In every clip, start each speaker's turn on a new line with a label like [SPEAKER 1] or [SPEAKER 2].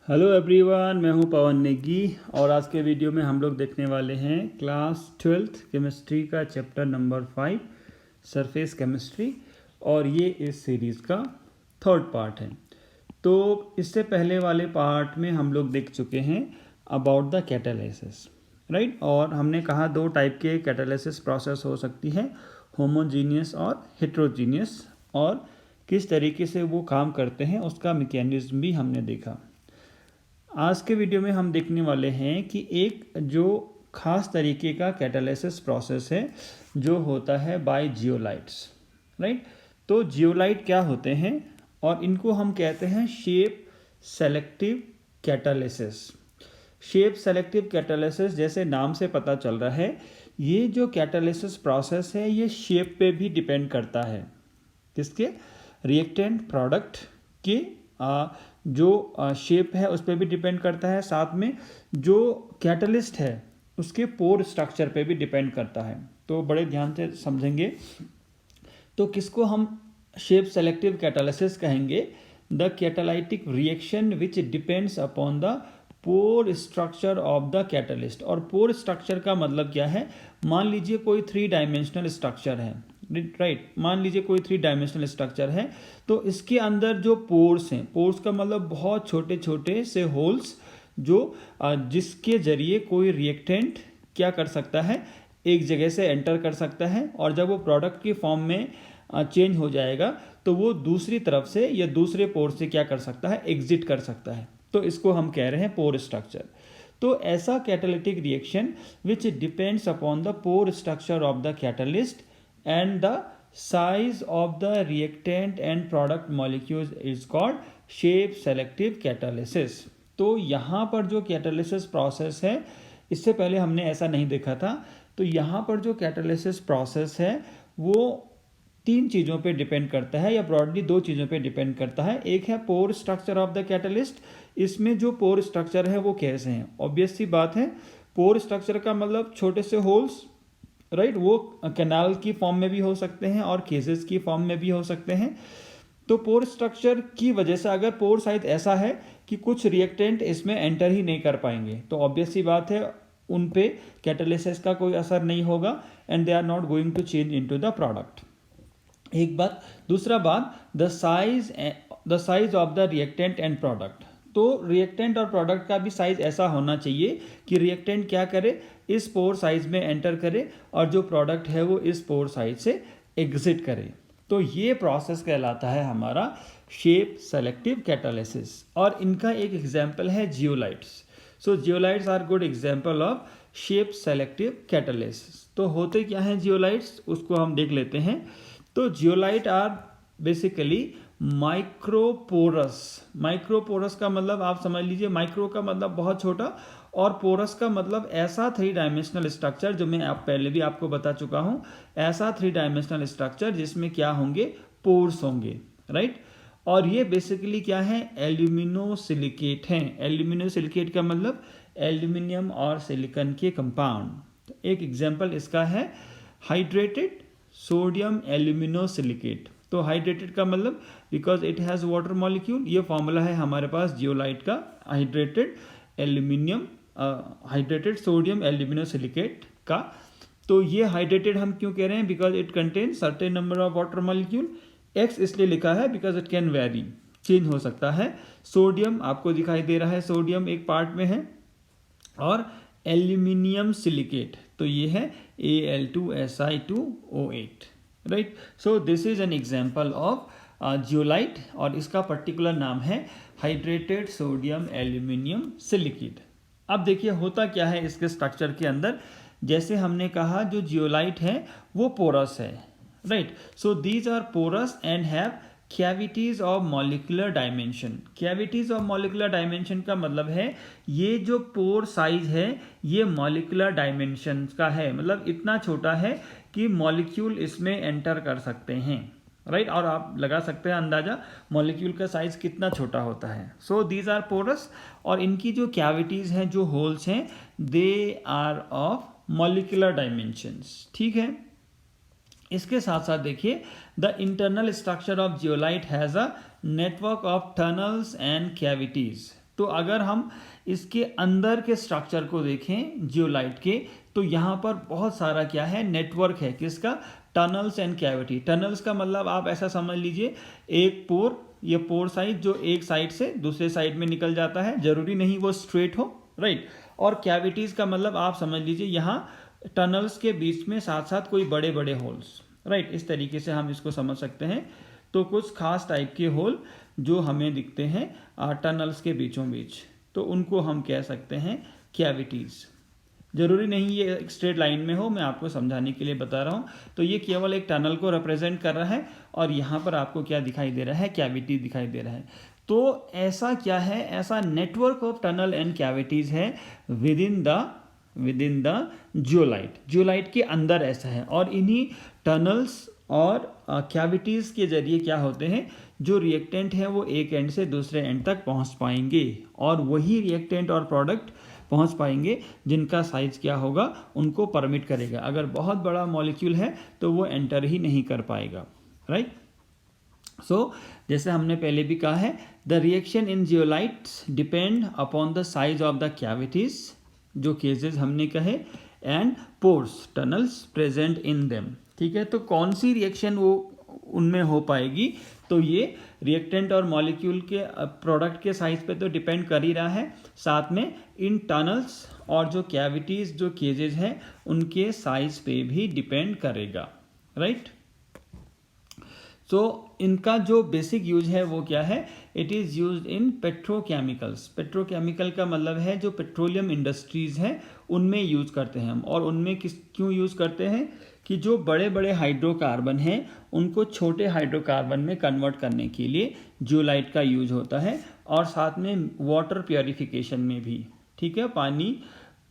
[SPEAKER 1] Hello everyone, मैं हूं पवन नेगी और आज के वीडियो में हम लोग देखने वाले हैं क्लास 12th केमिस्ट्री का चैप्टर नंबर 5 सरफेस केमिस्ट्री। और ये इस सीरीज़ का थर्ड पार्ट है। तो इससे पहले वाले पार्ट में हम लोग देख चुके हैं अबाउट द कैटालिसिस, राइट। और हमने कहा दो टाइप के कैटालिसिस प्रोसेस हो सकती है, होमोजीनियस और हेट्रोजीनियस, और किस तरीके से वो काम करते हैं उसका मैकेनिज्म भी हमने देखा। आज के वीडियो में हम देखने वाले हैं कि एक जो खास तरीके का कैटालिसिस प्रोसेस है जो होता है बाय जियोलाइट्स, राइट। तो जियोलाइट क्या होते हैं, और इनको हम कहते हैं shape selective catalysis. Shape selective catalysis, जैसे नाम से पता चल रहा है, ये जो कैटालिसिस प्रोसेस है ये शेप पे भी डिपेंड करता है। किसके? रिएक्टेंट प्रोडक्ट के जो शेप है उस पर भी डिपेंड करता है, साथ में जो कैटलिस्ट है उसके पोर स्ट्रक्चर पे भी डिपेंड करता है। तो बड़े ध्यान से समझेंगे। तो किसको हम शेप सेलेक्टिव कैटालिसिस कहेंगे? The catalytic reaction which depends upon the pore structure of the catalyst. और पोर स्ट्रक्चर का मतलब क्या है? मान लीजिए कोई 3 डायमेंशनल स्ट्रक्चर है, राइट। मान लीजिए कोई 3 डायमेंशनल स्ट्रक्चर है, तो इसके अंदर जो पोर्स हैं, पोर्स का मतलब बहुत छोटे छोटे से होल्स, जो जिसके जरिए कोई रिएक्टेंट क्या कर सकता है, एक जगह से एंटर कर सकता है, और जब वो प्रोडक्ट की फॉर्म में चेंज हो जाएगा तो वो दूसरी तरफ से या दूसरे पोर से क्या कर सकता है, एग्जिट कर सकता है। तो इसको हम कह रहे हैं पोर स्ट्रक्चर। तो ऐसा catalytic reaction which depends upon the pore structure of the catalyst and the size of the reactant and product molecules is called shape selective catalysis। तो यहाँ पर जो कैटालिसिस प्रोसेस है, इससे पहले हमने ऐसा नहीं देखा था। तो यहाँ पर जो कैटालिसिस प्रोसेस है वो 3 चीज़ों पे डिपेंड करता है, या ब्रॉडली 2 चीज़ों पे डिपेंड करता है। एक है पोर स्ट्रक्चर ऑफ द कैटालिस्ट। इसमें जो पोर स्ट्रक्चर है वो कैसे हैं? ऑब्वियस सी बात है, पोर स्ट्रक्चर का मतलब छोटे से होल्स, राइट। वो कैनाल की फॉर्म में भी हो सकते हैं और केसेस की फॉर्म में भी हो सकते हैं। तो पोर स्ट्रक्चर की वजह से अगर पोर साइज ऐसा है कि कुछ रिएक्टेंट इसमें एंटर ही नहीं कर पाएंगे, तो ऑब्वियस सी बात है उन पे कैटालिसिस का कोई असर नहीं होगा, and they are not going to change into the product. एक बात। दूसरा बात, the size of the reactant and product. तो रिएक्टेंट और प्रोडक्ट का भी साइज ऐसा होना चाहिए कि रिएक्टेंट क्या करे, इस पोर साइज में एंटर करे, और जो प्रोडक्ट है वो इस पोर साइज से एग्जिट करे। तो ये प्रोसेस कहलाता है हमारा शेप सेलेक्टिव कैटालिसिस। और इनका एक एग्जाम्पल है zeolites. So zeolites are good example of shape selective catalysis. तो होते क्या हैं जियोलाइट्स, उसको हम देख लेते हैं। तो zeolite are basically microporous. Microporous का मतलब आप समझ लीजिए, माइक्रो का मतलब बहुत छोटा, और पोरस का मतलब ऐसा 3 डायमेंशनल स्ट्रक्चर, जो मैं आप पहले भी आपको बता चुका हूं, ऐसा 3 डायमेंशनल स्ट्रक्चर जिसमें क्या होंगे, पोर्स होंगे, राइट। और ये बेसिकली क्या है, एल्यूमिनोसिलिकेट हैं। एल्यूमिनोसिलिकेट का मतलब एल्यूमिनियम और सिलिकॉन के कंपाउंड। तो एक एग्जांपल इसका है हाइड्रेटेड सोडियम एल्यूमिनोसिलिकेट। तो हाइड्रेटेड का मतलब because it has water molecule. ये फॉर्मूला है हमारे पास जियोलाइट का, हाइड्रेटेड एल्यूमिनियम, हाइड्रेटेड सोडियम एल्यूमिनोसिलिकेट का। तो ये हाइड्रेटेड हम क्यों कह रहे हैं? Because it contain certain number of water molecule. X इसलिए लिखा है because it can very, change हो सकता है। सोडियम आपको दिखाई दे रहा है, सोडियम एक पार्ट में है। और एल्यूमिनियम सिलिकेट, तो ये है Al2Si2O8, right. So this is an example of zeolite, और इसका पर्टिकुलर नाम है हाइड्रेटेड सोडियम एल्यूमिनियम सिलिकेट। अब देखिए होता क्या है इसके स्ट्रक्चर के अंदर। जैसे हमने कहा जो जियोलाइट है वो पोरस है, right. So these are porous and have cavities of molecular dimension. Cavities of molecular dimension का मतलब है ये जो पोर साइज है ये मॉलिक्यूलर डायमेंशन का है, मतलब इतना छोटा है कि मॉलिक्यूल इसमें एंटर कर सकते हैं, राइट। और आप लगा सकते हैं अंदाजा मॉलिक्यूल का साइज कितना छोटा होता है। सो दीज आर पोरस, और इनकी जो कैविटीज हैं, जो होल्स हैं, they are of molecular dimensions, ठीक है। इसके साथ साथ देखिए the internal structure of zeolite has a network of tunnels and cavities. तो अगर हम इसके अंदर के स्ट्रक्चर को देखें जियोलाइट के, तो यहाँ पर बहुत सारा क्या है, नेटवर्क है किसका, टनल्स एंड कैविटी। टनल्स का मतलब आप ऐसा समझ लीजिए एक पोर, ये पोर साइड जो एक साइड से दूसरे साइड में निकल जाता है, जरूरी नहीं वो स्ट्रेट हो, राइट। और कैविटीज का मतलब आप समझ लीजिए यहाँ टनल्स के बीच में साथ साथ कोई बड़े बड़े होल्स, राइट। इस तरीके से हम इसको समझ सकते हैं। तो कुछ खास टाइप के होल जो हमें दिखते हैं टनल्स के बीचों बीच, तो उनको हम कह सकते हैं कैविटीज। जरूरी नहीं ये एक स्ट्रेट लाइन में हो, मैं आपको समझाने के लिए बता रहा हूँ। तो ये केवल एक टनल को रिप्रेजेंट कर रहा है और यहाँ पर आपको क्या दिखाई दे रहा है, कैविटी दिखाई दे रहा है। तो ऐसा क्या है, ऐसा network of tunnel and cavities है within the zeolite. Zeolite के अंदर ऐसा है, और इन्हीं टनल्स और कैविटीज के जरिए क्या होते हैं, जो रिएक्टेंट है वो एक एंड से दूसरे एंड तक पहुंच पाएंगे, और वही रिएक्टेंट और प्रोडक्ट पहुंच पाएंगे जिनका साइज क्या होगा, उनको परमिट करेगा। अगर बहुत बड़ा मॉलिक्यूल है तो वो एंटर ही नहीं कर पाएगा, राइट। सो जैसे हमने पहले भी कहा है, the reaction in zeolites depend upon the size of the cavities, जो केसेस हमने कहे, and pores tunnels present in them. ठीक है, तो कौन सी रिएक्शन वो उनमें हो पाएगी, तो ये रिएक्टेंट और मॉलिक्यूल के प्रोडक्ट के साइज पे तो डिपेंड कर ही रहा है, साथ में इन टनल्स और जो कैविटीज जो केजेज हैं उनके साइज पे भी डिपेंड करेगा, राइट। तो इनका जो बेसिक यूज है वो क्या है, it is used in petrochemicals. Petrochemical का मतलब है जो पेट्रोलियम इंडस्ट्रीज हैं उनमें यूज करते हैं हम। और उनमें क्यों यूज करते हैं कि जो बड़े बड़े हाइड्रोकार्बन हैं उनको छोटे हाइड्रोकार्बन में कन्वर्ट करने के लिए जियोलाइट का यूज होता है, और साथ में वाटर प्योरिफिकेशन में भी, ठीक है, पानी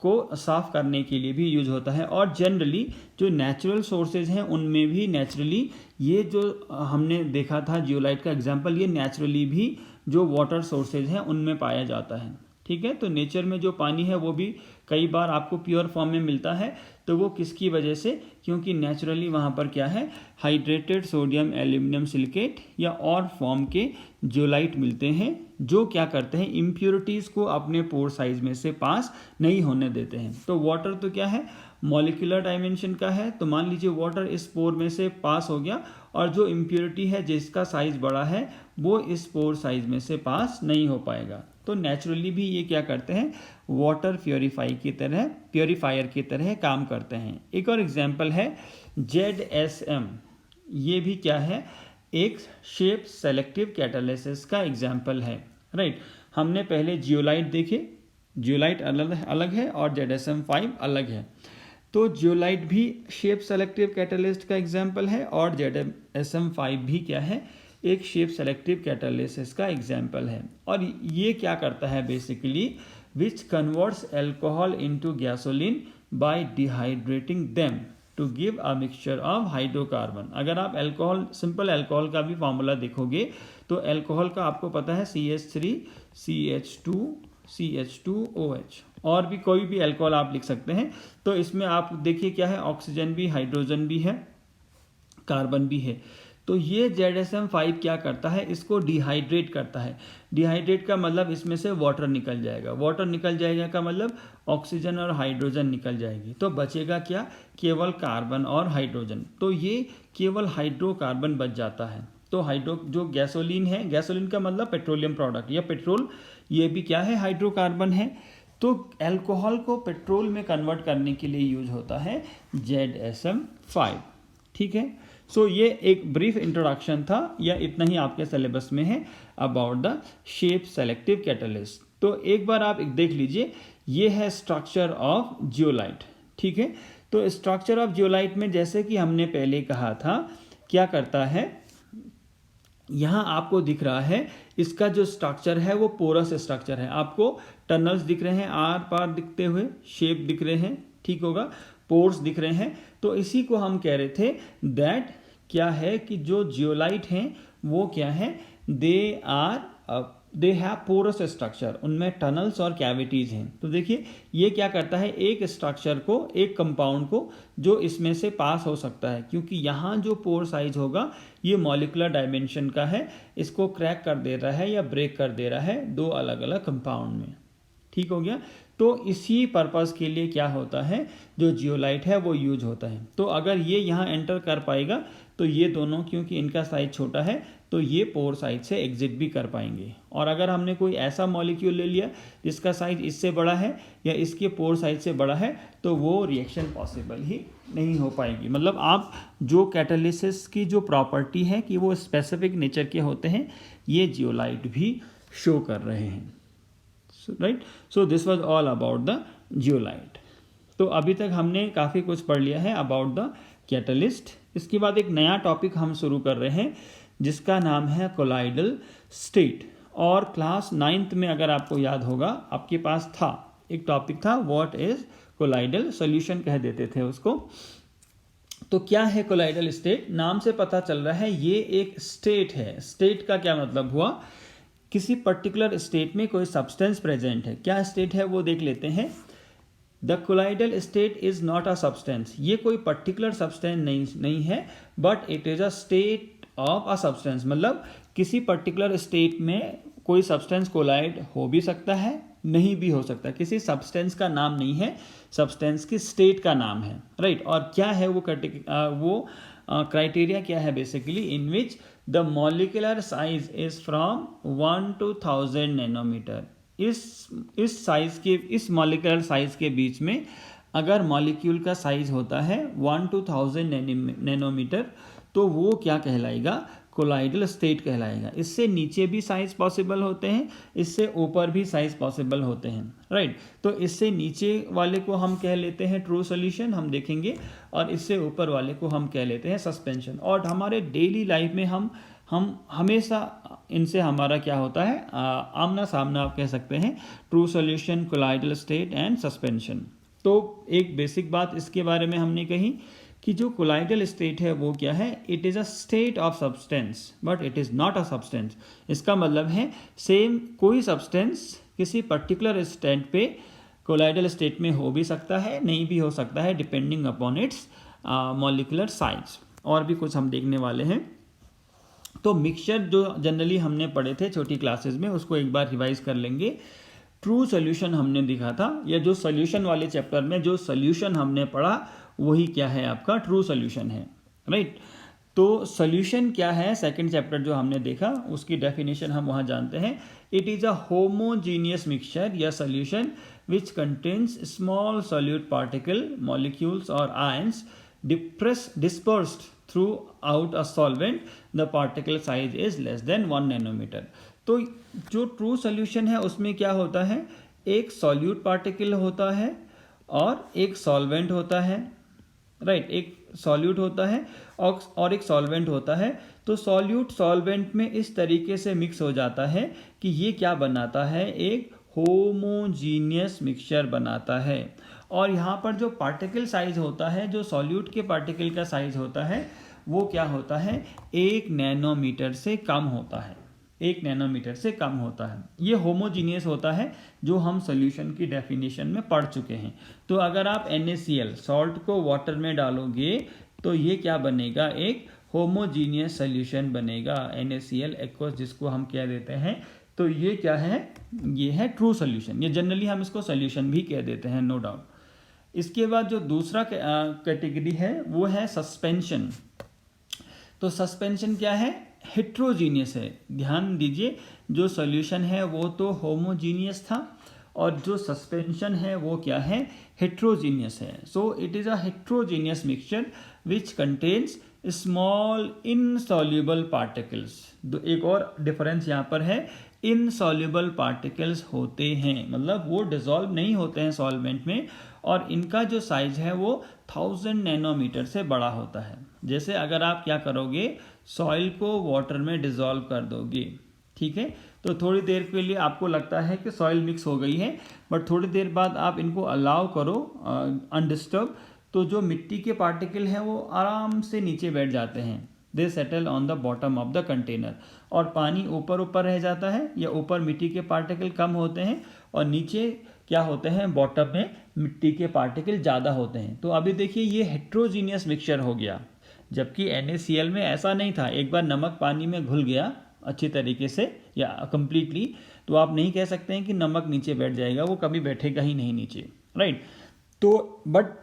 [SPEAKER 1] को साफ करने के लिए भी यूज होता है। और जनरली जो नेचुरल सोर्सेज हैं उनमें भी नेचुरली, ये जो हमने देखा था जियोलाइट का एग्जांपल, ये नेचुरली भी जो वाटर सोर्सेज हैं उनमें पाया जाता है, ठीक है। तो नेचर में जो पानी है वो भी कई बार आपको प्योर फॉर्म में मिलता है, तो वो किसकी वजह से, क्योंकि नेचुरली वहाँ पर क्या है, हाइड्रेटेड सोडियम एल्यूमिनियम सिलिकेट या और फॉर्म के जियोलाइट मिलते हैं, जो क्या करते हैं, इम्प्योरिटीज़ को अपने पोर साइज में से पास नहीं होने देते हैं। तो वाटर तो क्या है, मॉलिक्यूलर डायमेंशन का है, तो मान लीजिए वाटर इस पोर में से पास हो गया, और जो इम्प्योरिटी है जिसका साइज बड़ा है वो इस पोर साइज में से पास नहीं हो पाएगा। तो नेचुरली भी ये क्या करते हैं, वाटर प्योरीफायर की तरह काम करते हैं। एक और एग्जांपल है ZSM, ये भी क्या है, एक शेप सेलेक्टिव कैटालिसिस का एग्जांपल है, राइट। हमने पहले जियोलाइट देखे, जियोलाइट अलग है और ZSM5 अलग है। तो जियोलाइट भी शेप सेलेक्टिव कैटालिस्ट का एग्जांपल है, और ZSM5 भी क्या है, एक शेप सेलेक्टिव कैटालिसिस का एग्जांपल है। और ये क्या करता है basically, which converts alcohol into gasoline by dehydrating them to give a mixture of hydrocarbon. अगर आप एल्कोहल, सिंपल एल्कोहल का भी फॉर्मूला देखोगे तो एल्कोहल का आपको पता है CH3 CH2 CH2OH, और भी कोई भी एल्कोहल आप लिख सकते हैं। तो इसमें आप देखिए क्या है, ऑक्सीजन भी, हाइड्रोजन भी है, कार्बन भी है। तो ये ZSM5 क्या करता है, इसको डिहाइड्रेट करता है। डिहाइड्रेट का मतलब इसमें से वाटर निकल जाएगा, वाटर निकल जाएगा का मतलब ऑक्सीजन और हाइड्रोजन निकल जाएगी, तो बचेगा क्या, केवल कार्बन और हाइड्रोजन। तो ये केवल हाइड्रोकार्बन बच जाता है। तो जो गैसोलीन है, गैसोलीन का मतलब पेट्रोलियम प्रोडक्ट या पेट्रोल, ये भी क्या है, हाइड्रोकार्बन है। तो अल्कोहल को पेट्रोल में कन्वर्ट करने के लिए यूज होता है ZSM5, ठीक है। सो ये एक ब्रीफ इंट्रोडक्शन था, या इतना ही आपके सिलेबस में है about the shape selective catalyst. तो एक बार आप देख लीजिए, ये है स्ट्रक्चर ऑफ जियोलाइट, ठीक है। तो स्ट्रक्चर ऑफ जियोलाइट में जैसे कि हमने पहले कहा था, क्या करता है, यहाँ आपको दिख रहा है इसका जो स्ट्रक्चर है वो पोरस स्ट्रक्चर है। आपको टनल्स दिख रहे हैं, आर पार दिखते हुए शेप दिख रहे हैं, ठीक होगा, पोर्स दिख रहे हैं। तो इसी को हम कह रहे थे दैट क्या है कि जो जियोलाइट हैं वो क्या है, they are they have porous structure, उनमें टनल्स और कैविटीज हैं। तो देखिए ये क्या करता है, एक स्ट्रक्चर को, एक कंपाउंड को जो इसमें से पास हो सकता है, क्योंकि यहाँ जो पोर साइज होगा ये मॉलिकुलर डायमेंशन का है, इसको क्रैक कर दे रहा है या ब्रेक कर दे रहा है दो अलग अलग कंपाउंड में। ठीक हो गया। तो इसी पर्पस के लिए क्या होता है, जो जियोलाइट है वो यूज होता है। तो अगर ये यहाँ एंटर कर पाएगा तो ये दोनों, क्योंकि इनका साइज छोटा है, तो ये पोर साइज से एग्जिट भी कर पाएंगे। और अगर हमने कोई ऐसा मॉलिक्यूल ले लिया जिसका साइज इससे बड़ा है या इसके पोर साइज से बड़ा है, तो वो रिएक्शन पॉसिबल ही नहीं हो पाएगी। मतलब आप जो कैटालिसिस की जो प्रॉपर्टी है कि वो स्पेसिफिक नेचर के होते हैं, ये जियोलाइट भी शो कर रहे हैं। Right, so this was all about the zeolite. तो अभी तक हमने काफ़ी कुछ पढ़ लिया है अबाउट द कैटलिस्ट। इसके बाद एक नया टॉपिक हम शुरू कर रहे हैं जिसका नाम है कोलाइडल स्टेट। और क्लास 9th में अगर आपको याद होगा, आपके पास था एक टॉपिक था व्हाट इज कोलाइडल सॉल्यूशन, कह देते थे उसको। तो क्या है कोलाइडल स्टेट, नाम से पता चल रहा है ये एक स्टेट है। स्टेट का क्या मतलब हुआ, किसी पर्टिकुलर स्टेट में कोई सब्सटेंस प्रेजेंट है। क्या स्टेट है वो देख लेते हैं। The colloidal state is not a substance, ये कोई पर्टिकुलर सब्सटेंस नहीं है, but it is a state of a substance. मतलब किसी पर्टिकुलर स्टेट में कोई सब्सटेंस कोलाइड हो भी सकता है, नहीं भी हो सकता। किसी सब्सटेंस का नाम नहीं है, सब्सटेंस की स्टेट का नाम है। राइट, और क्या है वो क्राइटेरिया क्या है basically, in which the molecular size is from 1 to 1000 nanometer. इस साइज के, इस मॉलिक्यूलर साइज के बीच में अगर मॉलिक्यूल का साइज होता है 1 to 1000 नैनोमीटर, तो वो क्या कहलाएगा, कोलाइडल स्टेट कहलाएगा। इससे नीचे भी साइज पॉसिबल होते हैं, इससे ऊपर भी साइज पॉसिबल होते हैं। राइट, तो इससे नीचे वाले को हम कह लेते हैं ट्रू सॉल्यूशन, हम देखेंगे, और इससे ऊपर वाले को हम कह लेते हैं सस्पेंशन। और हमारे डेली लाइफ में हम हमेशा इनसे हमारा क्या होता है, आमना सामना आप कह सकते हैं, true solution, colloidal state and suspension. तो एक बेसिक बात इसके बारे में हमने कही कि जो कोलाइडल स्टेट है वो क्या है, it is a state of substance but it is not a substance. इसका मतलब है सेम कोई सब्सटेंस किसी पर्टिकुलर स्टेट पे कोलाइडल स्टेट में हो भी सकता है, नहीं भी हो सकता है, depending upon its molecular size. और भी कुछ हम देखने वाले हैं। तो मिक्सचर जो जनरली हमने पढ़े थे छोटी क्लासेस में, उसको एक बार रिवाइज कर लेंगे। ट्रू सॉल्यूशन हमने दिखा था, या जो सॉल्यूशन वाले चैप्टर में जो सॉल्यूशन हमने पढ़ा वही क्या है, आपका ट्रू सॉल्यूशन है। राइट, तो सॉल्यूशन क्या है, सेकंड चैप्टर जो हमने देखा उसकी डेफिनेशन हम वहाँ जानते हैं। It is a homogeneous mixture या solution which contains small solute particle, molecules और ions dispersed throughout a solvent. The particle size is less than 1 nanometer. तो जो ट्रू सॉल्यूशन है उसमें क्या होता है, एक सॉल्यूट पार्टिकल होता है और एक सॉल्वेंट होता है। राइट, एक सॉल्यूट होता है और एक सॉल्वेंट होता है। तो सॉल्यूट सॉल्वेंट में इस तरीके से मिक्स हो जाता है कि ये क्या बनाता है, एक होमोजीनियस मिक्सचर बनाता है। और यहाँ पर जो पार्टिकल साइज होता है, जो सॉल्यूट के पार्टिकल का साइज होता है, वो क्या होता है, 1 नैनोमीटर से कम होता है। 1 नैनोमीटर से कम होता है। ये होमोजीनियस होता है, जो हम सॉल्यूशन की डेफिनेशन में पढ़ चुके हैं। तो अगर आप NaCl सॉल्ट को वाटर में डालोगे तो ये क्या बनेगा, एक होमोजीनियस सॉल्यूशन बनेगा, NaCl एक्वस, जिसको हम कह देते हैं। तो ये क्या है, ये है ट्रू सॉल्यूशन। ये जनरली हम इसको सॉल्यूशन भी कह देते हैं, नो डाउट। इसके बाद जो दूसरा कैटेगरी है वो है सस्पेंशन। तो सस्पेंशन क्या है, हेट्रोजीनियस है। ध्यान दीजिए, जो सॉल्यूशन है वो तो होमोजीनियस था, और जो सस्पेंशन है वो क्या है, हेट्रोजीनियस है। सो it is a heterogeneous mixture which contains small insoluble particles. एक और डिफरेंस यहाँ पर है, इनसॉल्युबल पार्टिकल्स होते हैं, मतलब वो डिसॉल्व नहीं होते हैं सॉल्वेंट में, और इनका जो साइज है वो 1000 नैनोमीटर से बड़ा होता है। जैसे अगर आप क्या करोगे, सॉइल को वाटर में डिसॉल्व कर दोगे, ठीक है, तो थोड़ी देर के लिए आपको लगता है कि सॉइल मिक्स हो गई है, बट थोड़ी देर बाद आप इनको अलाउ करो अनडिस्टर्ब, तो जो मिट्टी के पार्टिकल हैं वो आराम से नीचे बैठ जाते हैं। They settle on the bottom of the container. और पानी ऊपर ऊपर रह जाता है या ऊपर मिट्टी के पार्टिकल कम होते हैं और नीचे क्या होते हैं, बॉटम में मिट्टी के पार्टिकल ज़्यादा होते हैं। तो अभी देखिए ये हेट्रोजीनियस मिक्सचर हो गया, जबकि NaCl में ऐसा नहीं था। एक बार नमक पानी में घुल गया अच्छी तरीके से या कंप्लीटली, तो आप नहीं कह सकते हैं कि नमक नीचे बैठ जाएगा, वो कभी बैठेगा ही नहीं नीचे, राइट। तो बट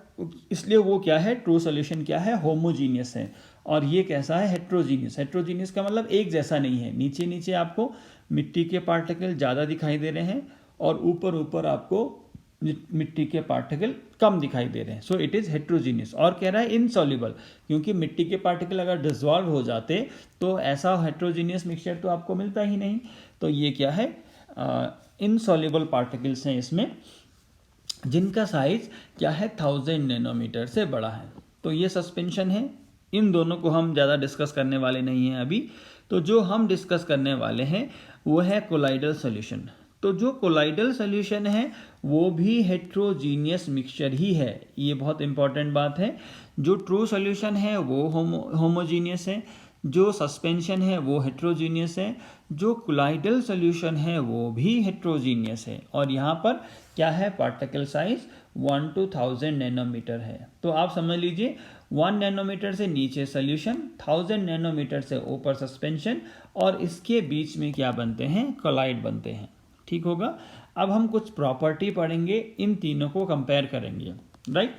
[SPEAKER 1] इसलिए वो क्या है, ट्रू सोल्यूशन क्या है, होमोजीनियस है। और ये कैसा है, हेट्रोजीनियस। हेट्रोजीनियस का मतलब एक जैसा नहीं है, नीचे नीचे आपको मिट्टी के पार्टिकल ज़्यादा दिखाई दे रहे हैं और ऊपर ऊपर आपको मिट्टी के पार्टिकल कम दिखाई दे रहे हैं। सो इट इज़ हेट्रोजीनियस। और कह रहा है इनसॉल्युबल, क्योंकि मिट्टी के पार्टिकल अगर डिसॉल्व हो जाते तो ऐसा हेट्रोजीनियस मिक्सचर तो आपको मिलता ही नहीं। तो ये क्या है, इनसॉल्युबल पार्टिकल्स हैं इसमें, जिनका साइज क्या है 1000 नैनोमीटर से बड़ा है। तो ये सस्पेंशन है। इन दोनों को हम ज़्यादा डिस्कस करने वाले नहीं हैं अभी। तो जो हम डिस्कस करने वाले हैं वो है कोलाइडल सॉल्यूशन। तो जो कोलाइडल सॉल्यूशन है वो भी हेट्रोजीनियस मिक्सचर ही है, ये बहुत इंपॉर्टेंट बात है। जो ट्रू सॉल्यूशन है वो होमोजीनियस है, जो सस्पेंशन है वो हेट्रोजीनियस है, जो कोलाइडल सॉल्यूशन है वो भी हेट्रोजीनियस है। और यहाँ पर क्या है, पार्टिकल साइज 1 to 1000 नैनोमीटर है। तो आप समझ लीजिए 1 नैनोमीटर से नीचे सॉल्यूशन, 1000 नैनोमीटर से ऊपर सस्पेंशन, और इसके बीच में क्या बनते हैं, कोलाइड बनते हैं। ठीक होगा। अब हम कुछ प्रॉपर्टी पढ़ेंगे, इन तीनों को कंपेयर करेंगे, राइट।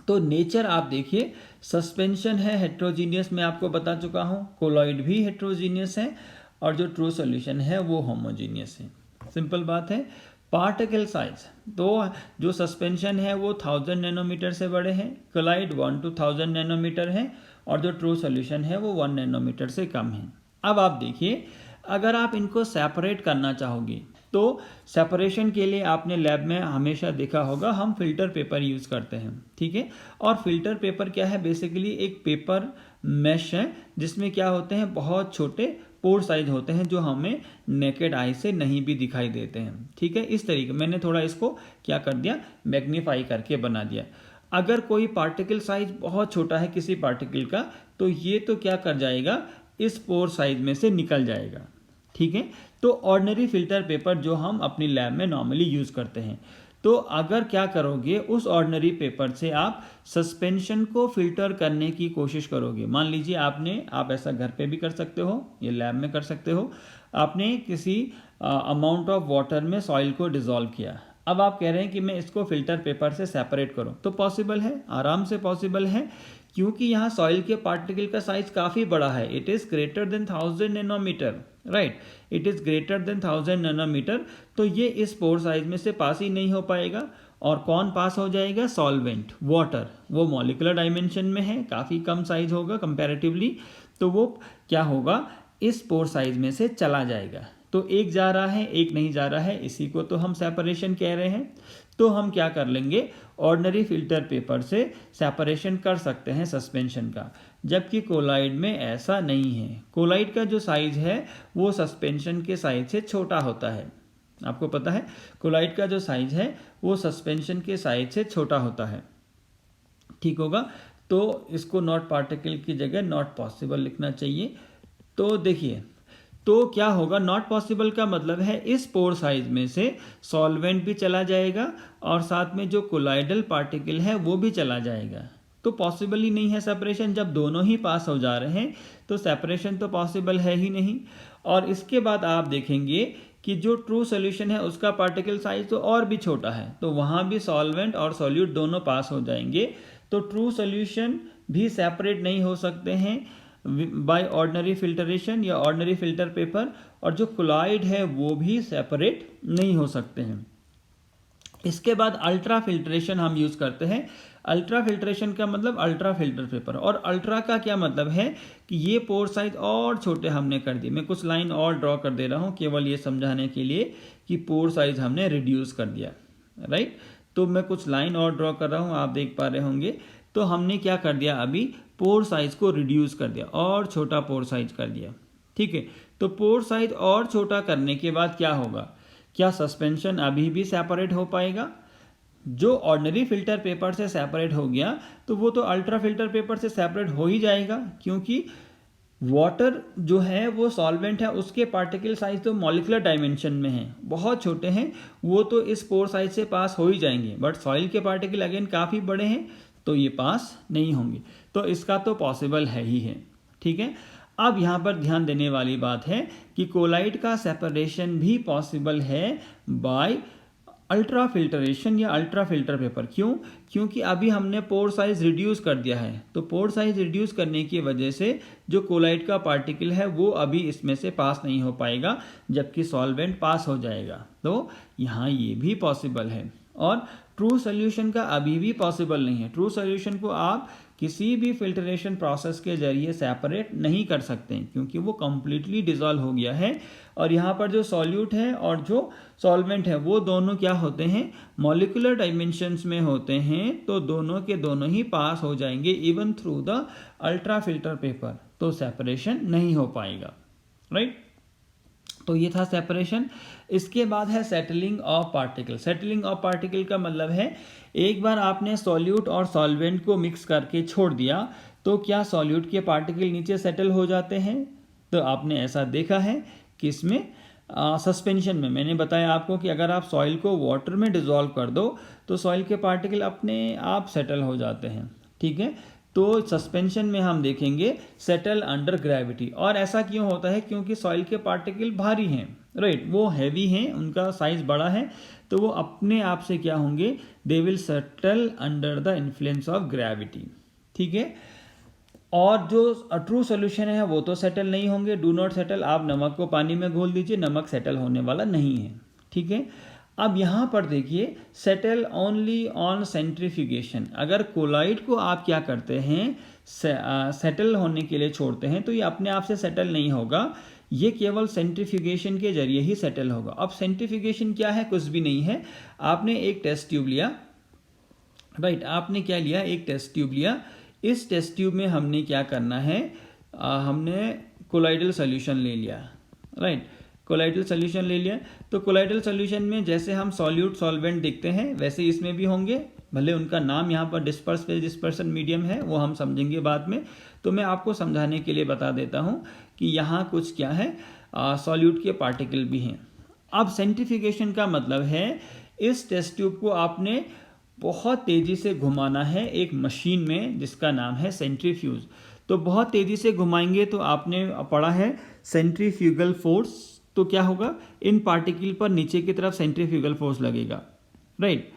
[SPEAKER 1] तो नेचर आप देखिए, सस्पेंशन है हेट्रोजीनियस, मैं आपको बता चुका हूँ, कोलॉइड भी हेट्रोजीनियस है, और जो ट्रू सॉल्यूशन है वो होमोजीनियस है। सिंपल बात है। पार्टिकल साइज, तो जो सस्पेंशन है वो 1000 नैनोमीटर से बड़े हैं, कोलॉइड 1 to 1000 नैनोमीटर है, और जो ट्रू सॉल्यूशन है वो 1 नैनोमीटर से कम है। अब आप देखिए, अगर आप इनको सेपरेट करना चाहोगे तो सेपरेशन के लिए आपने लैब में हमेशा देखा होगा हम फिल्टर पेपर यूज़ करते हैं, ठीक है। और फिल्टर पेपर क्या है, बेसिकली एक पेपर मैश है जिसमें क्या होते हैं, बहुत छोटे पोर साइज होते हैं जो हमें नेकेड आई से नहीं भी दिखाई देते हैं, ठीक है। इस तरीके मैंने थोड़ा इसको क्या कर दिया, मैग्नीफाई करके बना दिया। अगर कोई पार्टिकल साइज बहुत छोटा है किसी पार्टिकल का, तो ये तो क्या कर जाएगा, इस पोर साइज में से निकल जाएगा, ठीक है। तो ऑर्डिनरी फिल्टर पेपर जो हम अपनी लैब में नॉर्मली यूज़ करते हैं, तो अगर क्या करोगे, उस ऑर्डिनरी पेपर से आप सस्पेंशन को फिल्टर करने की कोशिश करोगे। मान लीजिए आप ऐसा घर पे भी कर सकते हो, ये लैब में कर सकते हो। आपने किसी अमाउंट ऑफ वाटर में सॉइल को डिसॉल्व किया, अब आप कह रहे हैं कि मैं इसको फिल्टर पेपर से सेपरेट करूं, तो पॉसिबल है, आराम से पॉसिबल है, क्योंकि यहाँ सॉइल के पार्टिकल का साइज काफ़ी बड़ा है। It is greater than 1000 nanometer, right, it is greater than 1000 nanometer. तो ये इस पोर साइज में से पास ही नहीं हो पाएगा। और कौन पास हो जाएगा, सॉल्वेंट, वाटर, वो मॉलिकुलर डायमेंशन में है, काफ़ी कम साइज होगा कंपैरेटिवली, तो वो क्या होगा, इस पोर साइज में से चला जाएगा। तो एक जा रहा है, एक नहीं जा रहा है, इसी को तो हम सेपरेशन कह रहे हैं। तो हम क्या कर लेंगे, ऑर्डिनरी फिल्टर पेपर से सेपरेशन कर सकते हैं सस्पेंशन का, जबकि कोलाइड में ऐसा नहीं है। कोलाइड का जो साइज है वो सस्पेंशन के साइज से छोटा होता है। आपको पता है कोलाइड का जो साइज है वो सस्पेंशन के साइज से छोटा होता है, ठीक होगा। तो इसको नॉट पार्टिकल की जगह नॉट पॉसिबल लिखना चाहिए। तो देखिए, तो क्या होगा, नॉट पॉसिबल का मतलब है इस पोर साइज में से सॉल्वेंट भी चला जाएगा और साथ में जो कोलाइडल पार्टिकल है वो भी चला जाएगा। तो पॉसिबल ही नहीं है सेपरेशन। जब दोनों ही पास हो जा रहे हैं तो सेपरेशन तो पॉसिबल है ही नहीं। और इसके बाद आप देखेंगे कि जो ट्रू सोल्यूशन है उसका पार्टिकल साइज तो और भी छोटा है, तो वहाँ भी सॉल्वेंट और सॉल्यूट दोनों पास हो जाएंगे। तो ट्रू सोल्यूशन भी सेपरेट नहीं हो सकते हैं बाय ऑर्डिनरी फिल्टरेशन या ऑर्डिनरी फिल्टर पेपर, और जो कोलाइड है वो भी सेपरेट नहीं हो सकते हैं। इसके बाद अल्ट्रा फिल्ट्रेशन हम यूज़ करते हैं। अल्ट्रा फिल्ट्रेशन का मतलब अल्ट्रा फिल्टर पेपर, और अल्ट्रा का क्या मतलब है कि ये पोर साइज और छोटे हमने कर दिए। मैं कुछ लाइन और ड्रॉ कर दे रहा हूँ केवल ये समझाने के लिए कि पोर साइज हमने रिड्यूस कर दिया, राइट। तो मैं कुछ लाइन और ड्रॉ कर रहा हूँ, आप देख पा रहे होंगे। तो हमने क्या कर दिया, अभी पोर साइज को रिड्यूस कर दिया और छोटा पोर साइज कर दिया, ठीक है। तो पोर साइज और छोटा करने के बाद क्या होगा, क्या सस्पेंशन अभी भी सेपरेट हो पाएगा? जो ऑर्डिनरी फिल्टर पेपर से सेपरेट हो गया तो वो तो अल्ट्रा फिल्टर पेपर से सेपरेट हो ही जाएगा, क्योंकि वाटर जो है वो सॉल्वेंट है, उसके पार्टिकल साइज तो मॉलिक्यूलर डायमेंशन में है, बहुत छोटे हैं, वो तो इस पोर साइज से पास हो ही जाएंगे। बट सॉइल के पार्टिकल अगेन काफ़ी बड़े हैं तो ये पास नहीं होंगे, तो इसका तो पॉसिबल है ही है। ठीक है, अब यहाँ पर ध्यान देने वाली बात है कि कोलाइड का सेपरेशन भी पॉसिबल है बाय अल्ट्रा फिल्टरेशन या अल्ट्रा फिल्टर पेपर। क्यों? क्योंकि अभी हमने पोर साइज रिड्यूस कर दिया है, तो पोर साइज रिड्यूस करने की वजह से जो कोलाइड का पार्टिकल है वो अभी इसमें से पास नहीं हो पाएगा, जबकि सॉल्वेंट पास हो जाएगा। तो यहाँ ये भी पॉसिबल है। और ट्रू सोल्यूशन का अभी भी पॉसिबल नहीं है। ट्रू सोल्यूशन को आप किसी भी फिल्टरेशन प्रोसेस के जरिए सेपरेट नहीं कर सकते हैं, क्योंकि वो कम्प्लीटली डिसॉल्व हो गया है। और यहाँ पर जो सॉल्यूट है और जो सॉल्वेंट है वो दोनों क्या होते हैं, मॉलिक्यूलर डायमेंशंस में होते हैं, तो दोनों के दोनों ही पास हो जाएंगे even through the ultra filter paper, तो सेपरेशन नहीं हो पाएगा। राइट, तो ये था सेपरेशन। इसके बाद है settling of particle. Settling of particle का मतलब है एक बार आपने सॉल्यूट और सॉल्वेंट को मिक्स करके छोड़ दिया तो क्या सॉल्यूट के पार्टिकल नीचे सेटल हो जाते हैं? तो आपने ऐसा देखा है कि इसमें सस्पेंशन में मैंने बताया आपको कि अगर आप सॉइल को वाटर में डिसॉल्व कर दो तो सॉइल के पार्टिकल अपने आप सेटल हो जाते हैं। ठीक है, तो सस्पेंशन में हम देखेंगे सेटल अंडर ग्रेविटी। और ऐसा क्यों होता है? क्योंकि सॉइल के पार्टिकल भारी हैं, राइट, वो हैवी हैं, उनका साइज बड़ा है, तो वो अपने आप से क्या होंगे, they will settle under the influence of gravity. ठीक है, और जो ट्रू सोल्यूशन है वो तो सेटल नहीं होंगे, डू नॉट सेटल। आप नमक को पानी में घोल दीजिए, नमक सेटल होने वाला नहीं है। ठीक है, अब यहाँ पर देखिए सेटल ओनली ऑन सेंट्रीफ्यूगेशन। अगर कोलाइड को आप क्या करते हैं, सेटल होने के लिए छोड़ते हैं तो ये अपने आप से सेटल नहीं होगा, ये केवल सेंट्रीफ्यूगेशन के जरिए ही सेटल होगा। अब सेंट्रीफ्यूगेशन क्या है? कुछ भी नहीं है। आपने एक टेस्ट ट्यूब लिया, राइट, आपने क्या लिया, एक टेस्ट ट्यूब लिया। इस टेस्ट ट्यूब में हमने क्या करना है, हमने कोलाइडल सोल्यूशन ले लिया, राइट, कोलाइडल सोल्यूशन ले लिया। तो कोलाइडल सोल्यूशन में जैसे हम सॉल्यूट सॉल्वेंट देखते हैं वैसे इसमें भी होंगे, भले उनका नाम यहाँ पर डिस्पर्सन मीडियम है, वो हम समझेंगे बाद में। तो मैं आपको समझाने के लिए बता देता हूँ कि यहाँ कुछ क्या है, सॉल्यूट के पार्टिकल भी हैं। अब सेंट्रीफ्यूगेशन का मतलब है इस टेस्ट ट्यूब को आपने बहुत तेज़ी से घुमाना है एक मशीन में जिसका नाम है सेंट्रीफ्यूज। तो बहुत तेज़ी से घुमाएंगे तो आपने पढ़ा है सेंट्रीफ्यूगल फोर्स, तो क्या होगा, इन पार्टिकल पर नीचे की तरफ सेंट्रीफ्यूगल फोर्स लगेगा, राइट।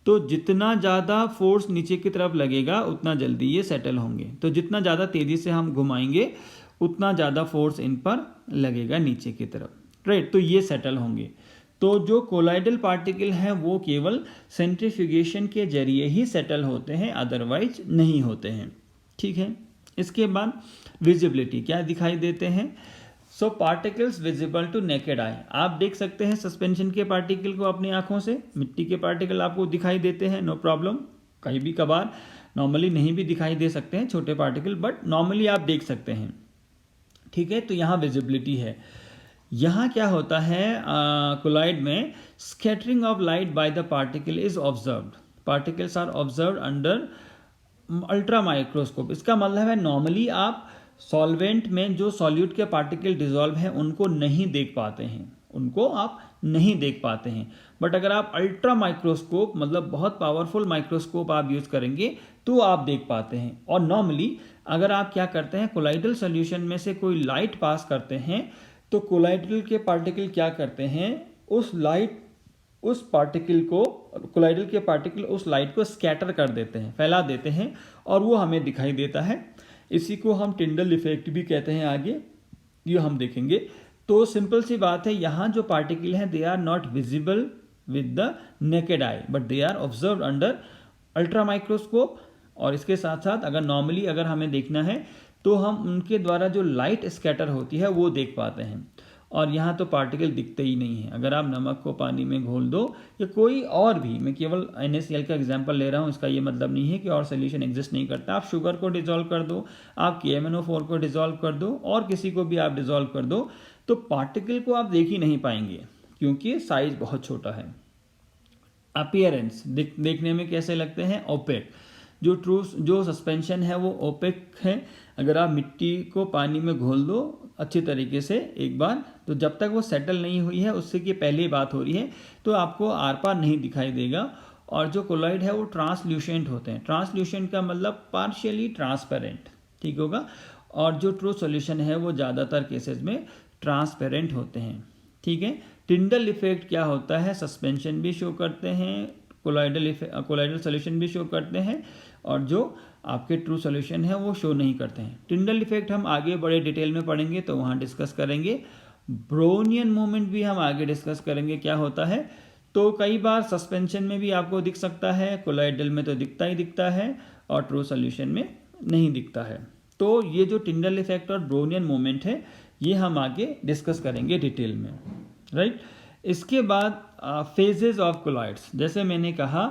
[SPEAKER 1] तो जितना ज़्यादा फोर्स नीचे की तरफ लगेगा उतना जल्दी ये सेटल होंगे। तो जितना ज़्यादा तेज़ी से हम घुमाएंगे उतना ज़्यादा फोर्स इन पर लगेगा नीचे की तरफ, राइट, तो ये सेटल होंगे। तो जो कोलाइडल पार्टिकल हैं वो केवल सेंट्रीफ्यूगेशन के जरिए ही सेटल होते हैं, अदरवाइज नहीं होते हैं। ठीक है, इसके बाद विजिबिलिटी क्या दिखाई देते हैं। So particles visible to naked eye. आप देख सकते हैं सस्पेंशन के पार्टिकल को अपनी आंखों से, मिट्टी के पार्टिकल आपको दिखाई देते हैं, नो प्रॉब्लम। कहीं भी कभार नॉर्मली नहीं भी दिखाई दे सकते हैं छोटे पार्टिकल, बट नॉर्मली आप देख सकते हैं। ठीक है, तो यहाँ विजिबिलिटी है। यहाँ क्या होता है, कोलाइड में scattering of light by the particle is observed. Particles are observed under ultra microscope. इसका मतलब है नॉर्मली आप सॉल्वेंट में जो सॉल्यूट के पार्टिकल डिसॉल्व हैं उनको नहीं देख पाते हैं, उनको आप नहीं देख पाते हैं। बट अगर आप अल्ट्रा माइक्रोस्कोप मतलब बहुत पावरफुल माइक्रोस्कोप आप यूज़ करेंगे तो आप देख पाते हैं। और नॉर्मली अगर आप क्या करते हैं, कोलाइडल सोल्यूशन में से कोई लाइट पास करते हैं तो कोलाइडल के पार्टिकल क्या करते हैं, उस लाइट उस पार्टिकल को, कोलाइडल के पार्टिकल उस लाइट को स्कैटर कर देते हैं, फैला देते हैं, और वो हमें दिखाई देता है। इसी को हम टिंडल इफेक्ट भी कहते हैं, आगे ये हम देखेंगे। तो सिंपल सी बात है, यहाँ जो पार्टिकल हैं they are not visible with the naked eye but they are observed under ultra microscope. और इसके साथ साथ अगर नॉर्मली अगर हमें देखना है तो हम उनके द्वारा जो लाइट स्कैटर होती है वो देख पाते हैं। और यहाँ तो पार्टिकल दिखते ही नहीं है। अगर आप नमक को पानी में घोल दो या कोई और भी, मैं केवल NaCl का एग्जांपल ले रहा हूँ, इसका ये मतलब नहीं है कि और सोल्यूशन एग्जिस्ट नहीं करता। आप शुगर को डिसॉल्व कर दो, आप KMnO4 को डिसॉल्व कर दो, और किसी को भी आप डिसॉल्व कर दो, तो पार्टिकल को आप देख ही नहीं पाएंगे क्योंकि साइज बहुत छोटा है। अपीयरेंस, देखने में कैसे लगते हैं, ओपेक। जो सस्पेंशन है वो ओपेक है। अगर आप मिट्टी को पानी में घोल दो अच्छी तरीके से एक बार, तो जब तक वो सेटल नहीं हुई है, उससे की पहली बात हो रही है, तो आपको आर पार नहीं दिखाई देगा। और जो कोलॉइड है वो ट्रांसल्यूसेंट होते हैं। ट्रांसल्यूसेंट का मतलब पार्शियली ट्रांसपेरेंट, ठीक होगा। और जो ट्रू सॉल्यूशन है वो ज़्यादातर केसेस में ट्रांसपेरेंट होते हैं, ठीक है। टिंडल इफेक्ट क्या होता है, सस्पेंशन भी शो करते हैं, कोलॉइडल सॉल्यूशन भी शो करते हैं, और जो आपके ट्रू सॉल्यूशन है वो शो नहीं करते हैं। टिंडल इफेक्ट हम आगे बड़े डिटेल में पढ़ेंगे तो वहाँ डिस्कस करेंगे। ब्रोनियन मोमेंट भी हम आगे डिस्कस करेंगे क्या होता है। तो कई बार सस्पेंशन में भी आपको दिख सकता है, कोलॉइडल में तो दिखता ही दिखता है, और ट्रू सॉल्यूशन में नहीं दिखता है। तो ये जो टिंडल इफेक्ट और ब्रोनियन मोमेंट है ये हम आगे डिस्कस करेंगे डिटेल में, राइट। इसके बाद फेजेस ऑफ कोलॉइड्स, जैसे मैंने कहा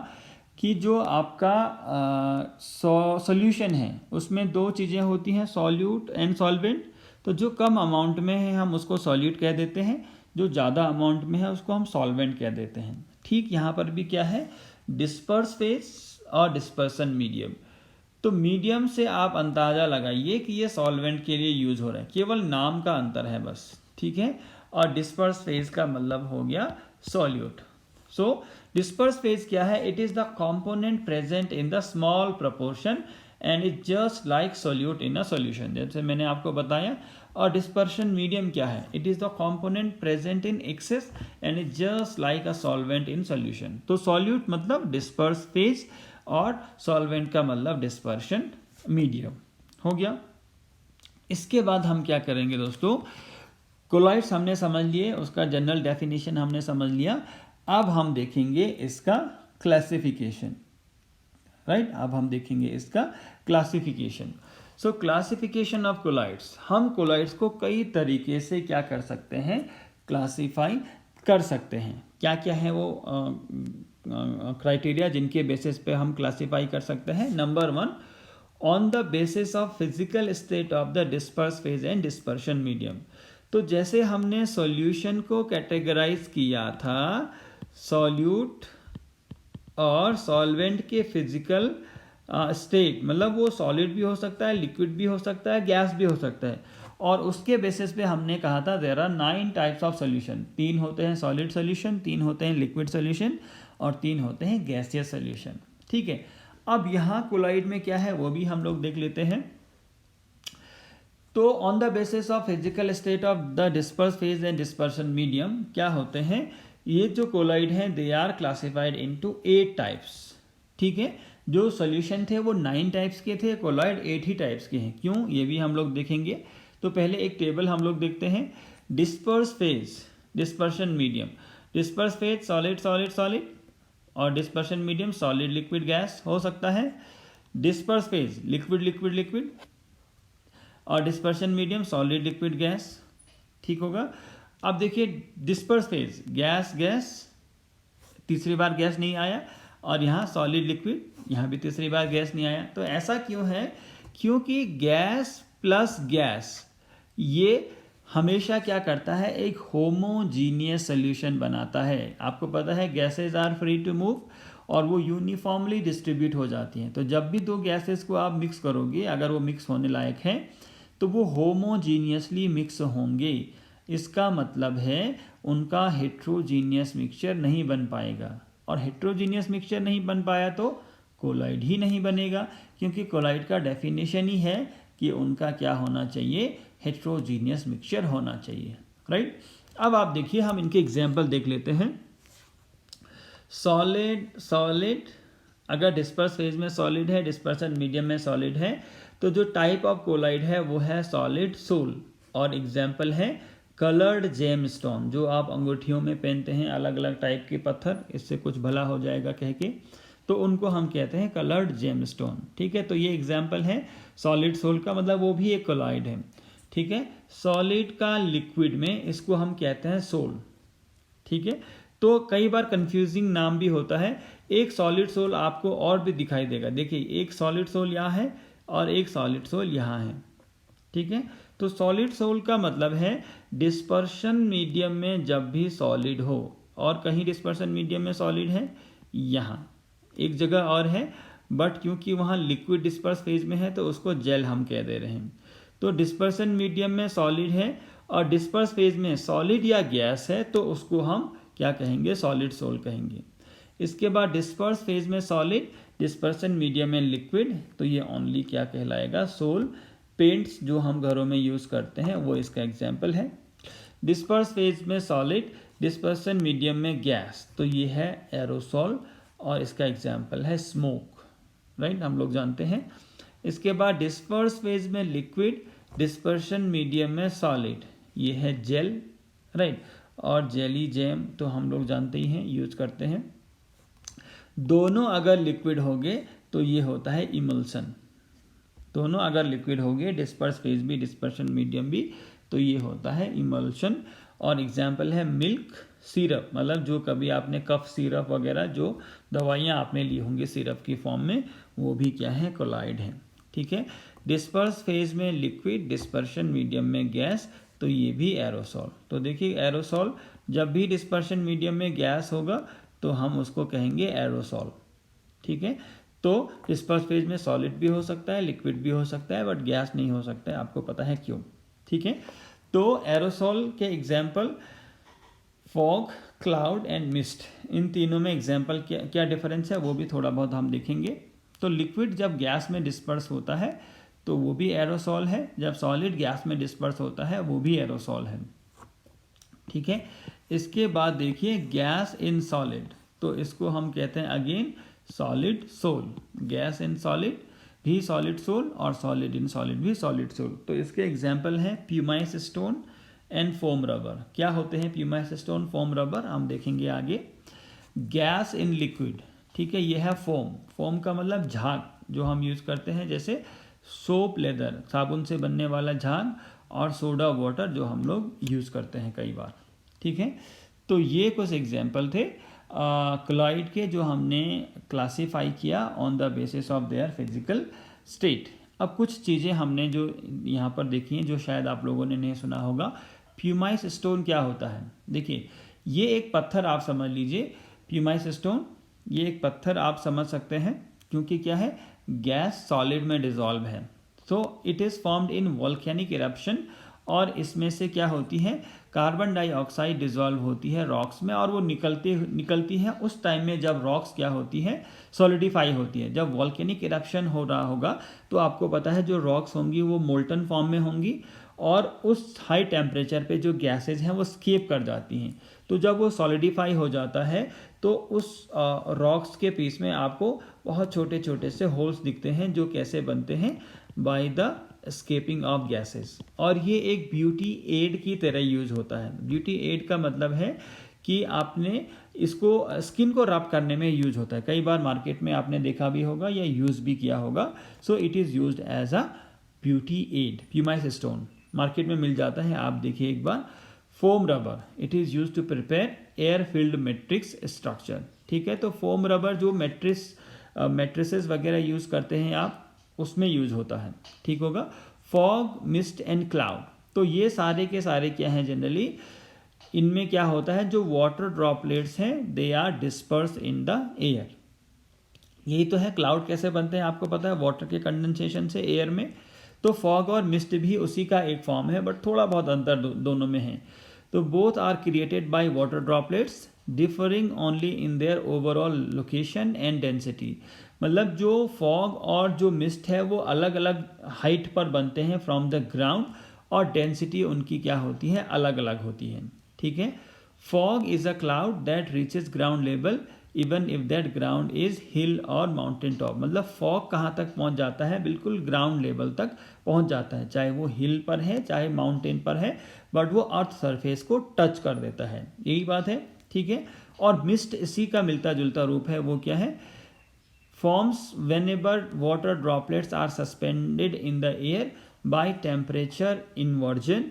[SPEAKER 1] कि जो आपका सॉल्यूशन है उसमें दो चीज़ें होती हैं, सॉल्यूट एंड सॉल्वेंट। तो जो कम अमाउंट में है हम उसको सॉल्यूट कह देते हैं, जो ज़्यादा अमाउंट में है उसको हम सॉल्वेंट कह देते हैं। ठीक यहाँ पर भी क्या है, डिस्पर्स फेज और डिस्पर्सन मीडियम। तो मीडियम से आप अंदाज़ा लगाइए कि ये सॉल्वेंट के लिए यूज हो रहा है, केवल नाम का अंतर है बस, ठीक है। और डिस्पर्स फेज का मतलब हो गया सॉल्यूट। सो डिस्पर्स फेज क्या है, it is the component present in the small proportion and it just like solute in a solution, जैसे मैंने आपको बताया। और डिस्पर्शन मीडियम क्या है, it is the component present in excess and it just like a solvent in solution. तो solute मतलब disperse phase और सॉल्वेंट का मतलब डिस्पर्शन मीडियम हो गया। इसके बाद हम क्या करेंगे दोस्तों, कोलॉइड्स हमने समझ लिए, उसका जनरल डेफिनेशन हमने समझ लिया। अब हम देखेंगे इसका क्लासिफिकेशन, राइट। अब हम देखेंगे इसका classification. So classification of colloids, हम कोलॉइड्स को कई तरीके से क्या कर सकते हैं, क्लासीफाई कर सकते हैं। क्या क्या है वो क्राइटेरिया जिनके बेसिस पे हम क्लासीफाई कर सकते हैं। Number 1, on the basis of physical state of the disperse phase and dispersion medium. तो जैसे हमने सॉल्यूशन को कैटेगराइज किया था सॉल्यूट और सॉल्वेंट के फिजिकल स्टेट, मतलब वो सॉलिड भी हो सकता है, लिक्विड भी हो सकता है, गैस भी हो सकता है। और उसके बेसिस पे हमने कहा था there are 9 types of solution, 3 होते हैं सॉलिड सॉल्यूशन, 3 होते हैं लिक्विड सॉल्यूशन और 3 होते हैं गैसियस सॉल्यूशन, ठीक है। अब यहाँ कोलॉइड में क्या है वो भी हम लोग देख लेते हैं। तो on the basis of physical state of the disperse phase and dispersion medium क्या होते हैं, ये जो कोलॉइड हैं they are classified into 8 types, ठीक है। जो सॉल्यूशन थे वो 9 टाइप्स के थे, कोलॉइड 8 ही टाइप्स के हैं। क्यों, ये भी हम लोग देखेंगे। तो पहले एक टेबल हम लोग देखते हैं। Disperse phase, dispersion medium, disperse phase solid solid solid, और dispersion medium solid liquid gas हो सकता है। Disperse phase liquid liquid liquid, और dispersion medium solid liquid gas, ठीक होगा। अब देखिए डिस्पर्स फेज गैस गैस, तीसरी बार गैस नहीं आया, और यहाँ सॉलिड लिक्विड, यहाँ भी तीसरी बार गैस नहीं आया। तो ऐसा क्यों है, क्योंकि गैस प्लस गैस ये हमेशा क्या करता है, एक होमोजीनियस सोल्यूशन बनाता है। आपको पता है gases are free to move और वो यूनिफॉर्मली डिस्ट्रीब्यूट हो जाती हैं। तो जब भी दो गैसेस को आप मिक्स करोगे, अगर वो मिक्स होने लायक हैं तो वो होमोजीनियसली मिक्स होंगे। इसका मतलब है उनका हेट्रोजीनियस मिक्सचर नहीं बन पाएगा, और हेट्रोजीनियस मिक्सचर नहीं बन पाया तो कोलॉइड ही नहीं बनेगा, क्योंकि कोलॉइड का डेफिनेशन ही है कि उनका क्या होना चाहिए, हेट्रोजीनियस मिक्सचर होना चाहिए, राइट। अब आप देखिए, हम इनके एग्जाम्पल देख लेते हैं। सॉलिड सॉलिड, अगर डिस्पर्स फेज में सॉलिड है, डिस्पर्सन मीडियम में सॉलिड है, तो जो टाइप ऑफ कोलॉइड है वो है सॉलिड सोल। और एग्जाम्पल है कलर्ड जेमस्टोन, जो आप अंगूठियों में पहनते हैं, अलग अलग टाइप के पत्थर, इससे कुछ भला हो जाएगा कह के, तो उनको हम कहते हैं कलर्ड जेमस्टोन, ठीक है। तो ये एग्जाम्पल है सॉलिड सोल का, मतलब वो भी एक कोलॉइड है, ठीक है। सॉलिड का लिक्विड में इसको हम कहते हैं सोल, ठीक है। तो कई बार कंफ्यूजिंग नाम भी होता है। एक सॉलिड सोल आपको और भी दिखाई देगा, देखिए एक सॉलिड सोल यहाँ है और एक सॉलिड सोल यहाँ है, ठीक है। तो सॉलिड सोल का मतलब है डिस्पर्शन मीडियम में जब भी सॉलिड हो, और कहीं डिस्पर्शन मीडियम में सॉलिड है, यहाँ एक जगह और है, बट क्योंकि वहाँ लिक्विड डिस्पर्स फेज में है तो उसको जेल हम कह दे रहे हैं। तो डिस्पर्सन मीडियम में सॉलिड है और डिस्पर्स फेज में सॉलिड या गैस है तो उसको हम क्या कहेंगे, सॉलिड सोल कहेंगे। इसके बाद डिस्पर्स फेज में सॉलिड, डिस्पर्सन मीडियम में लिक्विड, तो ये ओनली क्या कहलाएगा, सोल। पेंट्स जो हम घरों में यूज़ करते हैं वो इसका एग्जाम्पल है। डिस्पर्स फेज में सॉलिड, डिस्पर्सन मीडियम में गैस, तो ये है एरोसॉल और इसका एग्जाम्पल है स्मोक, राइट, हम लोग जानते हैं। इसके बाद डिस्पर्स फेज में लिक्विड, डिस्पर्शन मीडियम में सॉलिड, ये है जेल, राइट, और जेली जैम तो हम लोग जानते ही हैं, यूज करते हैं। दोनों अगर लिक्विड हो गए तो ये होता है इमल्सन। दोनों अगर लिक्विड हो गए, डिस्पर्स फेज भी डिस्पर्शन मीडियम भी, तो ये होता है इमल्शन। और एग्जाम्पल है मिल्क सिरप, मतलब जो कभी आपने कफ सिरप वगैरह जो दवाइयाँ आपने ली होंगी सिरप की फॉर्म में, वो भी क्या है, कोलाइड है, ठीक है। डिस्पर्स फेज में लिक्विड, डिस्पर्शन मीडियम में गैस, तो ये भी एरोसॉल। तो देखिए एरोसॉल जब भी डिस्पर्शन मीडियम में गैस होगा तो हम उसको कहेंगे एरोसॉल, ठीक है। तो डिस्पर्स फेज में सॉलिड भी हो सकता है, लिक्विड भी हो सकता है, बट गैस नहीं हो सकता है, आपको पता है क्यों, ठीक है। तो एरोसॉल के example fog, cloud and mist, इन तीनों में एग्जाम्पल क्या डिफरेंस है वो भी थोड़ा बहुत हम देखेंगे। तो लिक्विड जब गैस में डिस्पर्स होता है तो वो भी एरोसॉल है, जब सॉलिड गैस में डिस्पर्स होता है वो भी एरोसॉल है, ठीक है। इसके बाद देखिए गैस इन सॉलिड, तो इसको हम कहते हैं again solid sol. Gas in solid भी सॉलिड सोल और सॉलिड इन सॉलिड भी सॉलिड सोल। तो इसके एग्जाम्पल हैं pumice stone and foam rubber. क्या होते हैं प्यूमाइस स्टोन, फोम रबर, हम देखेंगे आगे। गैस इन लिक्विड, ठीक है, ये है फोम। फोम का मतलब झाग, जो हम यूज करते हैं, जैसे सोप लेदर, साबुन से बनने वाला झाग, और सोडा वाटर जो हम लोग यूज करते हैं कई बार, ठीक है। तो ये कुछ एग्जाम्पल थे क्लाइड के जो हमने क्लासीफाई किया on the basis of their physical state. अब कुछ चीज़ें हमने जो यहाँ पर देखी हैं जो शायद आप लोगों ने नहीं सुना होगा। प्यूमाइस स्टोन क्या होता है, देखिए ये एक पत्थर आप समझ लीजिए, प्यूमाइस स्टोन ये एक पत्थर आप समझ सकते हैं, क्योंकि क्या है, गैस सॉलिड में डिजॉल्व है। सो it is formed in volcanic eruption, और इसमें से क्या होती है, कार्बन डाइऑक्साइड डिजॉल्व होती है रॉक्स में, और वो निकलती है उस टाइम में जब रॉक्स क्या होती है, सॉलिडिफाई होती है। जब वॉल्केनिक इरप्शन हो रहा होगा तो आपको पता है जो रॉक्स होंगी वो मोल्टन फॉर्म में होंगी, और उस हाई टेम्परेचर पे जो गैसेज हैं वो स्केप कर जाती हैं। तो जब वो सॉलिडिफाई हो जाता है तो उस रॉक्स के पीस में आपको बहुत छोटे छोटे से होल्स दिखते हैं, जो कैसे बनते हैं, by the escaping of gases. और ये एक ब्यूटी एड की तरह यूज होता है। ब्यूटी एड का मतलब है कि आपने इसको स्किन को रब करने में यूज होता है। कई बार मार्केट में आपने देखा भी होगा या यूज भी किया होगा। So it is used as a beauty aid. Pumice stone market में मिल जाता है, आप देखिए एक बार। Foam rubber, it is use to prepare air filled matrix structure, ठीक है। तो फोम रबर जो मैट्रिसेस वगैरह यूज करते हैं आप, उसमें यूज होता है, ठीक होगा। फॉग, मिस्ट एंड क्लाउड, तो ये सारे के सारे क्या हैं, जनरली इनमें क्या होता है, जो वाटर ड्रॉपलेट्स हैं they are disperse in the air. यही तो है, क्लाउड कैसे बनते हैं आपको पता है, वाटर के कंडेंसेशन से एयर में। तो फॉग और मिस्ट भी उसी का एक फॉर्म है, बट थोड़ा बहुत अंतर दोनों में है। तो both are created by water droplets differing only in their overall location and density. मतलब जो फॉग और जो मिस्ट है वो अलग अलग हाइट पर बनते हैं फ्रॉम द ग्राउंड, और डेंसिटी उनकी क्या होती है, अलग अलग होती है, ठीक है। Fog is a cloud that reaches ground level even if that ground is hill or mountain top. मतलब फॉग कहाँ तक पहुँच जाता है, बिल्कुल ग्राउंड लेवल तक पहुँच जाता है, चाहे वो हिल पर है चाहे माउंटेन पर है, बट वो अर्थ सरफेस को टच कर देता है, यही बात है, ठीक है। और मिस्ट इसी का मिलता जुलता रूप है, वो क्या है, forms whenever water droplets are suspended in the air by temperature inversion,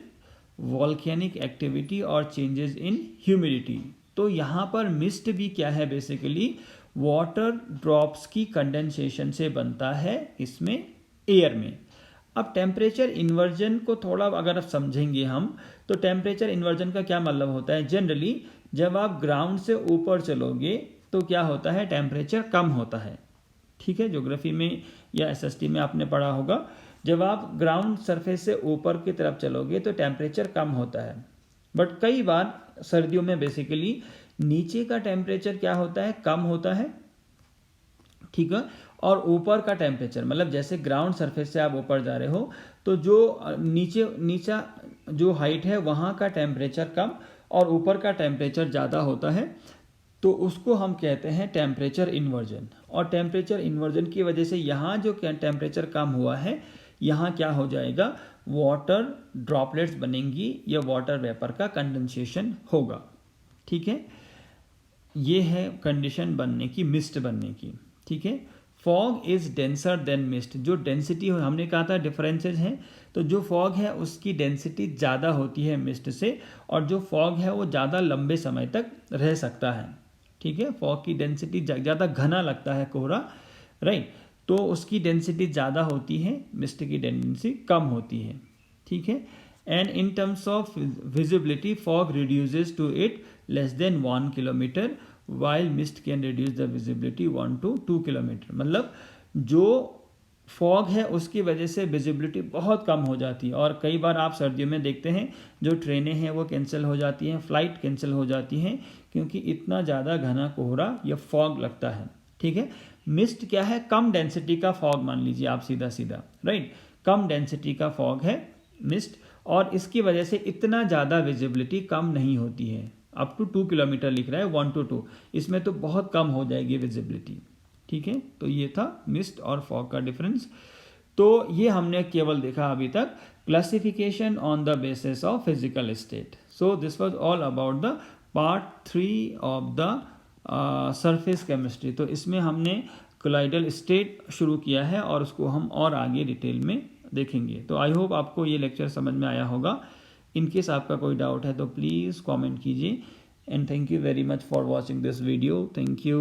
[SPEAKER 1] volcanic activity और changes in humidity। तो यहाँ पर मिस्ट भी क्या है, बेसिकली वाटर ड्रॉप्स की कंडेंसेशन से बनता है इसमें एयर में। अब टेम्परेचर इन्वर्जन को थोड़ा अगर आप समझेंगे हम, तो टेम्परेचर इन्वर्जन का क्या मतलब होता है, जनरली जब आप ग्राउंड से ऊपर चलोगे तो क्या होता है, टेम्परेचर कम होता है। ठीक है, ज्योग्राफी में या एसएसटी में आपने पढ़ा होगा, जब आप ग्राउंड सरफेस से ऊपर की तरफ चलोगे तो टेम्परेचर कम होता है। बट कई बार सर्दियों में बेसिकली नीचे का टेम्परेचर क्या होता है, कम होता है। ठीक है, और ऊपर का टेम्परेचर, मतलब जैसे ग्राउंड सरफेस से आप ऊपर जा रहे हो तो जो नीचा जो हाइट है वहाँ का टेम्परेचर कम और ऊपर का टेम्परेचर ज़्यादा होता है, तो उसको हम कहते हैं टेम्परेचर इन्वर्जन। और टेम्परेचर इन्वर्जन की वजह से यहाँ जो टेम्परेचर कम हुआ है, यहाँ क्या हो जाएगा, वाटर ड्रॉपलेट्स बनेंगी या वाटर वेपर का कंडेंसेशन होगा। ठीक है, ये है कंडीशन बनने की, मिस्ट बनने की। ठीक है, fog is denser then mist, जो डेंसिटी हमने कहा था डिफरेंसेस हैं, तो जो फॉग है उसकी डेंसिटी ज़्यादा होती है मिस्ट से, और जो फॉग है वो ज़्यादा लंबे समय तक रह सकता है। ठीक है, फॉग की डेंसिटी ज़्यादा घना लगता है कोहरा, राइट, तो उसकी डेंसिटी ज़्यादा होती है, मिस्ट की डेंसिटी कम होती है। ठीक है, and in terms of visibility fog reduces to it less than 1 kilometer while mist can reduce the visibility 1 to 2 kilometer. मतलब जो फॉग है उसकी वजह से विजिबिलिटी बहुत कम हो जाती है, और कई बार आप सर्दियों में देखते हैं जो ट्रेनें हैं वो कैंसिल हो जाती हैं, फ्लाइट कैंसिल हो जाती हैं, क्योंकि इतना ज़्यादा घना कोहरा या फॉग लगता है। ठीक है, मिस्ट क्या है, कम डेंसिटी का फॉग मान लीजिए आप सीधा सीधा, राइट, कम डेंसिटी का फॉग है मिस्ट, और इसकी वजह से इतना ज़्यादा विजिबिलिटी कम नहीं होती है। अप टू 2 किलोमीटर लिख रहा है, 1 to 2, इसमें तो बहुत कम हो जाएगी विजिबिलिटी। ठीक है, तो ये था मिस्ट और फॉग का डिफरेंस। तो ये हमने केवल देखा अभी तक classification on the basis of physical state. So this was all about the part 3 of the surface chemistry. तो इसमें हमने कोलाइडल स्टेट शुरू किया है और उसको हम और आगे डिटेल में देखेंगे। तो आई होप आपको ये लेक्चर समझ में आया होगा। इन केस आपका कोई डाउट है तो प्लीज़ कमेंट कीजिए, and thank you very much for watching this video. Thank you.